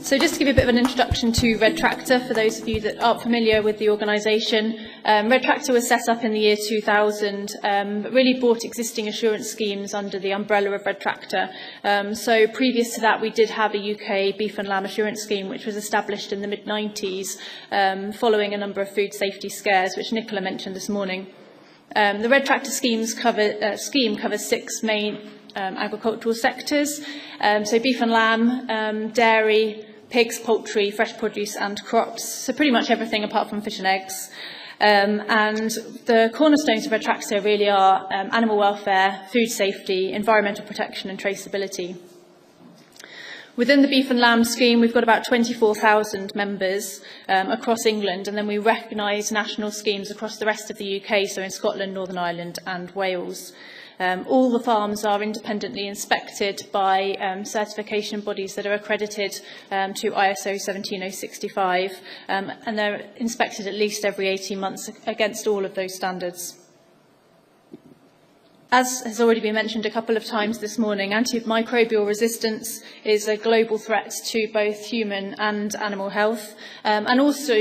So just to give you a bit of an introduction to Red Tractor, for those of you that aren't familiar with the organisation, Red Tractor was set up in the year 2000, but really brought existing assurance schemes under the umbrella of Red Tractor. So previous to that, we did have a UK beef and lamb assurance scheme, which was established in the mid-90s, following a number of food safety scares, which Nicola mentioned this morning. The Red Tractor scheme covers 6 main agricultural sectors, so beef and lamb, dairy, pigs, poultry, fresh produce and crops, so pretty much everything apart from fish and eggs. And the cornerstones of Red Tractor really are animal welfare, food safety, environmental protection and traceability. Within the beef and lamb scheme, we've got about 24,000 members across England, and then we recognise national schemes across the rest of the UK, so in Scotland, Northern Ireland and Wales. All the farms are independently inspected by certification bodies that are accredited to ISO 17065, and they're inspected at least every 18 months against all of those standards. As has already been mentioned a couple of times this morning, antimicrobial resistance is a global threat to both human and animal health, and also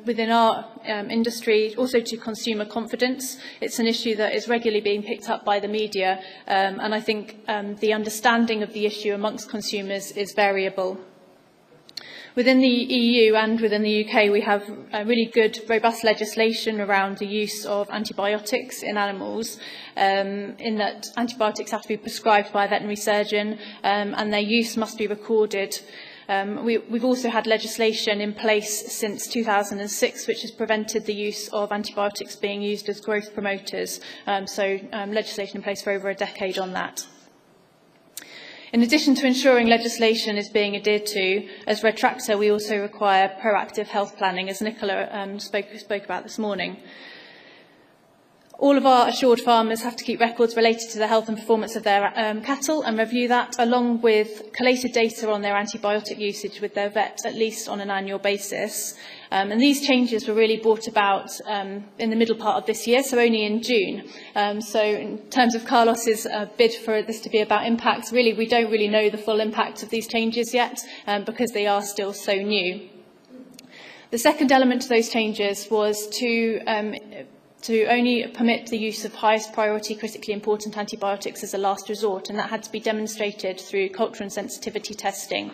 within our industry, also to consumer confidence. It's an issue that is regularly being picked up by the media, and I think the understanding of the issue amongst consumers is variable. Within the EU and within the UK, we have really good, robust legislation around the use of antibiotics in animals, in that antibiotics have to be prescribed by a veterinary surgeon, and their use must be recorded. We've also had legislation in place since 2006, which has prevented the use of antibiotics being used as growth promoters, so legislation in place for over a decade on that. In addition to ensuring legislation is being adhered to, as Red Tractor, we also require proactive health planning, as Nicola spoke about this morning. All of our assured farmers have to keep records related to the health and performance of their cattle and review that, along with collated data on their antibiotic usage with their vet, at least on an annual basis. And these changes were really brought about in the middle part of this year, so only in June. So in terms of Carlos's bid for this to be about impacts, really we don't really know the full impact of these changes yet, because they are still so new. The second element to those changes was to only permit the use of highest priority critically important antibiotics as a last resort, and that had to be demonstrated through culture and sensitivity testing.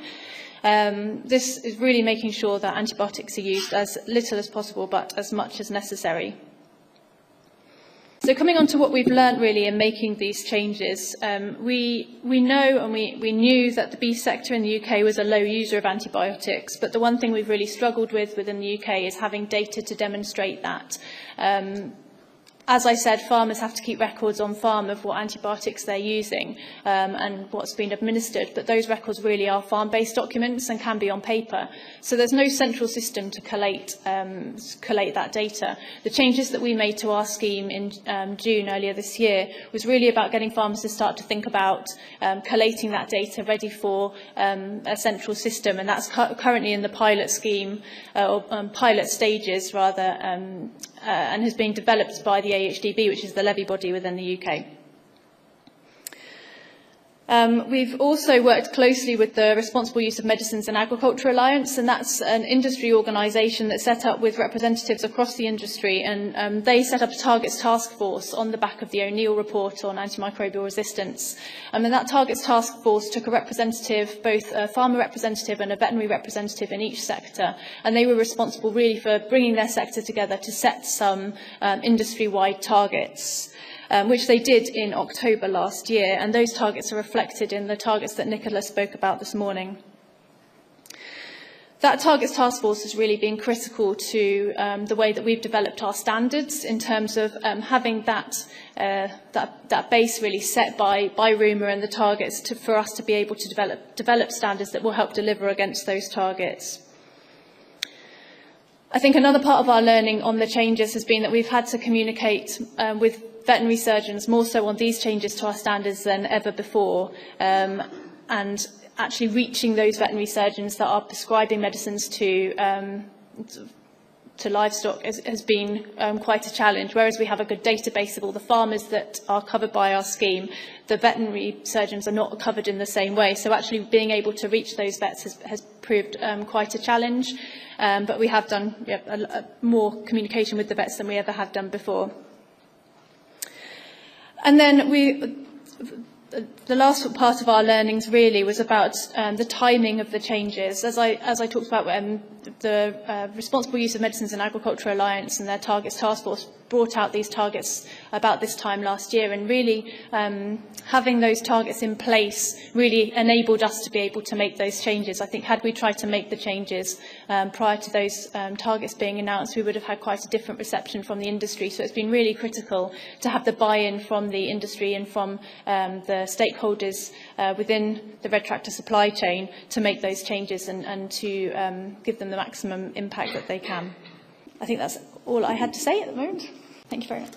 This is really making sure that antibiotics are used as little as possible but as much as necessary. So coming on to what we've learned really in making these changes, we know and we knew that the beef sector in the UK was a low user of antibiotics, but the one thing we've really struggled with within the UK is having data to demonstrate that. As I said, farmers have to keep records on farm of what antibiotics they're using and what's been administered, but those records really are farm-based documents and can be on paper. So there's no central system to collate that data. The changes that we made to our scheme in June earlier this year was really about getting farmers to start to think about collating that data ready for a central system, and that's currently in the pilot scheme, or pilot stages rather, and has been developed by the AHDB, which is the levy body within the UK. We've also worked closely with the Responsible Use of Medicines and Agriculture Alliance, and that's an industry organisation that's set up with representatives across the industry, and they set up a Targets Task Force on the back of the O'Neill report on antimicrobial resistance. And that Targets Task Force took a representative, both a farmer representative and a veterinary representative in each sector, and they were responsible really for bringing their sector together to set some industry-wide targets. Which they did in October last year, and those targets are reflected in the targets that Nicola spoke about this morning. That Targets Task Force has really been critical to the way that we've developed our standards in terms of having that base really set by RUMA and the targets for us to be able to develop standards that will help deliver against those targets. I think another part of our learning on the changes has been that we've had to communicate with veterinary surgeons more so on these changes to our standards than ever before, and actually reaching those veterinary surgeons that are prescribing medicines to to livestock has been quite a challenge. Whereas we have a good database of all the farmers that are covered by our scheme, the veterinary surgeons are not covered in the same way. So actually being able to reach those vets has proved quite a challenge. But we have done more communication with the vets than we ever have done before. And then the last part of our learnings really was about the timing of the changes. As I talked about, the Responsible Use of Medicines and Agriculture Alliance and their Targets Task Force brought out these targets about this time last year, and really having those targets in place really enabled us to be able to make those changes. I think had we tried to make the changes prior to those targets being announced, we would have had quite a different reception from the industry. So it's been really critical to have the buy-in from the industry and from the stakeholders within the red tractor supply chain to make those changes and to give them the maximum impact that they can. I think that's all I had to say at the moment. Thank you very much.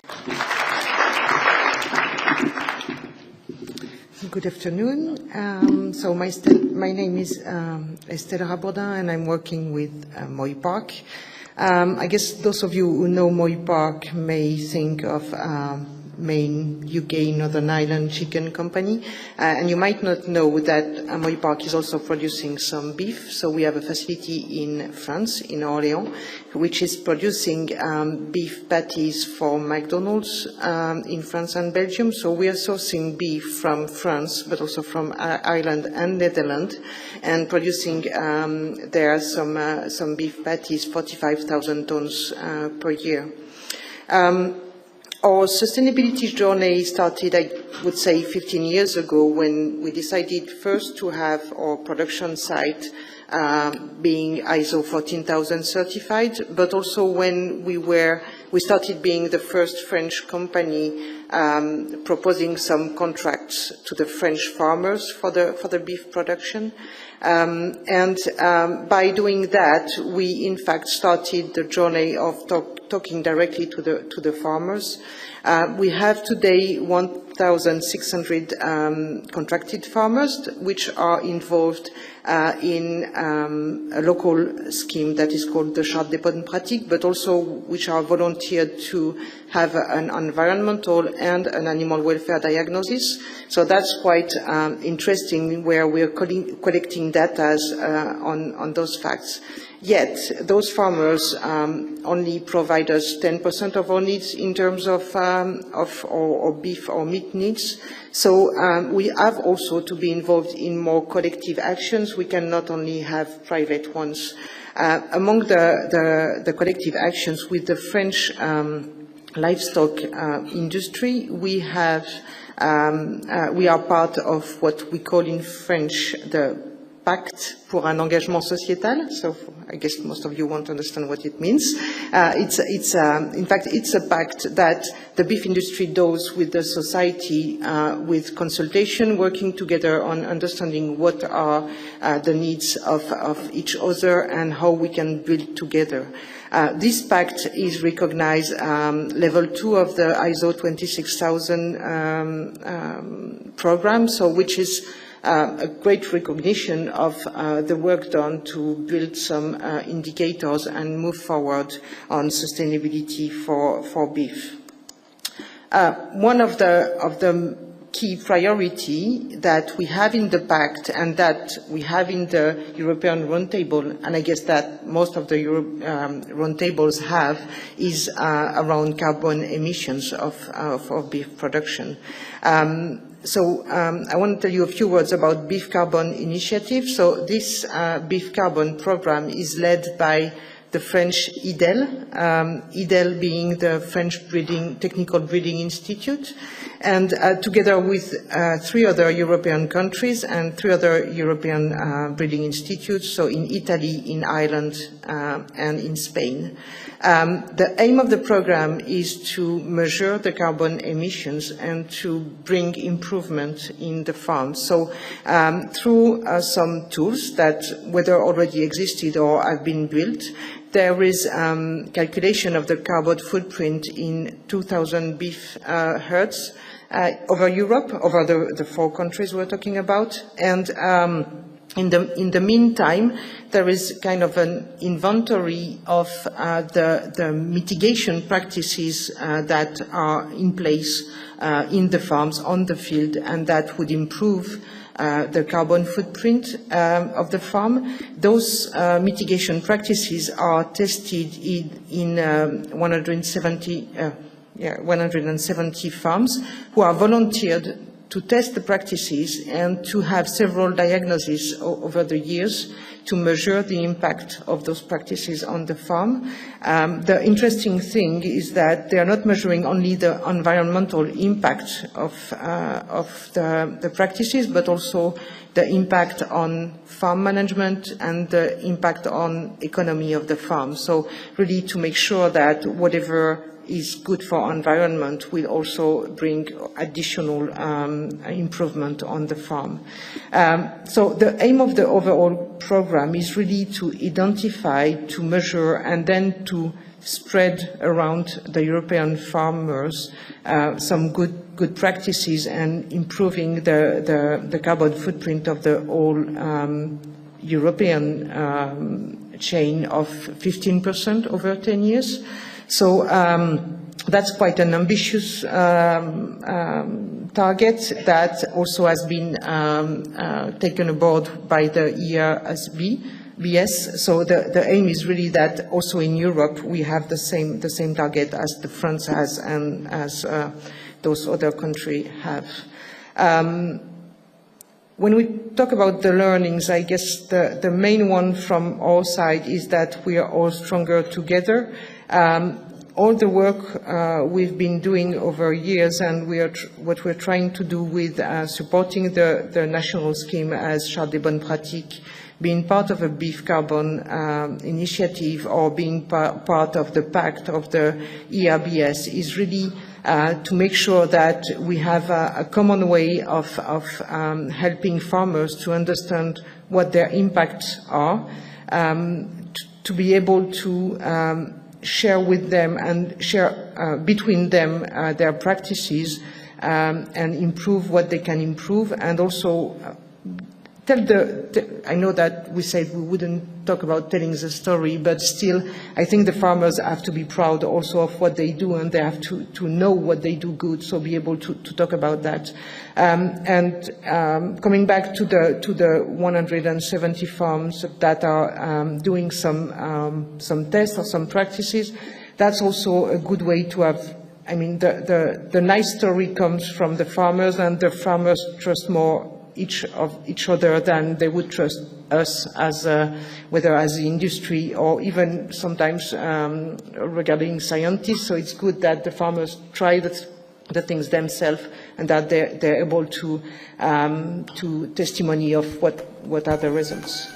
Good afternoon. So my name is Estelle Rabourdin, and I'm working with Moy Park. I guess those of you who know Moy Park may think of main UK Northern Ireland chicken company, and you might not know that Moy Park is also producing some beef. So we have a facility in France, in Orléans, which is producing beef patties for McDonald's in France and Belgium. So we are sourcing beef from France, but also from Ireland and Netherlands, and producing there some beef patties, 45,000 tons per year. Our sustainability journey started, I would say, 15 years ago, when we decided first to have our production site being ISO 14000 certified, but also when we started being the first French company proposing some contracts to the French farmers for the beef production. And by doing that, we in fact started the journey of talking directly to the farmers. We have today 1,600 contracted farmers, which are involved in a local scheme that is called the Charte des Bonnes Pratiques, but also which are volunteered to have an environmental and an animal welfare diagnosis. So that's quite interesting, where we are collecting data on those facts. Yet those farmers only provide us 10% of our needs in terms of our beef or meat needs. So we have also to be involved in more collective actions. We cannot only have private ones. Among the collective actions with the French livestock industry, we are part of what we call in French the Pacte pour un engagement sociétal. So I guess most of you won't understand what it means. In fact, it's a pact that the beef industry does with the society, with consultation, working together on understanding what are the needs of each other and how we can build together. This pact is recognized level 2 of the ISO 26000 program, so which is a great recognition of the work done to build some indicators and move forward on sustainability for beef. One of the key priority that we have in the pact and that we have in the European Roundtable, and I guess that most of the roundtables have, is around carbon emissions of beef production. So I want to tell you a few words about Beef Carbon Initiative. So this Beef Carbon program is led by the French IDEL, IDEL being the French Technical Breeding Institute, and together with 3 other European countries and 3 other European breeding institutes, so in Italy, in Ireland, and in Spain. The aim of the program is to measure the carbon emissions and to bring improvement in the farms. So through some tools that whether already existed or have been built, there is calculation of the carbon footprint in 2,000 beef herds over Europe, over the 4 countries we're talking about, and In the meantime, there is kind of an inventory of the mitigation practices that are in place in the farms, on the field, and that would improve the carbon footprint of the farm. Those mitigation practices are tested in 170 farms who are volunteered to test the practices and to have several diagnoses over the years to measure the impact of those practices on the farm. The interesting thing is that they are not measuring only the environmental impact of the practices, but also the impact on farm management and the impact on economy of the farm. So really to make sure that whatever is good for environment will also bring additional improvement on the farm. So the aim of the overall program is really to identify, to measure, and then to spread around the European farmers some good practices and improving the carbon footprint of the whole European chain of 15% over 10 years. So that's quite an ambitious target that also has been taken aboard by the GRSB. So the aim is really that also in Europe we have the same target as the France has and as those other countries have. When we talk about the learnings, I guess the main one from our side is that we are all stronger together. All the work we've been doing over years, and what we're trying to do with supporting the national scheme as charte des bonnes pratiques, being part of a beef carbon initiative or being part of the pact of the ERBS is really to make sure that we have a common way of helping farmers to understand what their impacts are, to be able to share with them and share between them their practices and improve what they can improve, and also tell I know that we said we wouldn't talk about telling the story, but still I think the farmers have to be proud also of what they do, and they have to know what they do good, so be able to talk about that. Coming back to the 170 farms that are doing some tests or some practices, that's also a good way to have. I mean, the nice story comes from the farmers, and the farmers trust more each other than they would trust us as whether as the industry or even sometimes regarding scientists. So it's good that the farmers try the things themselves, and that they're able to testimony of what are the results.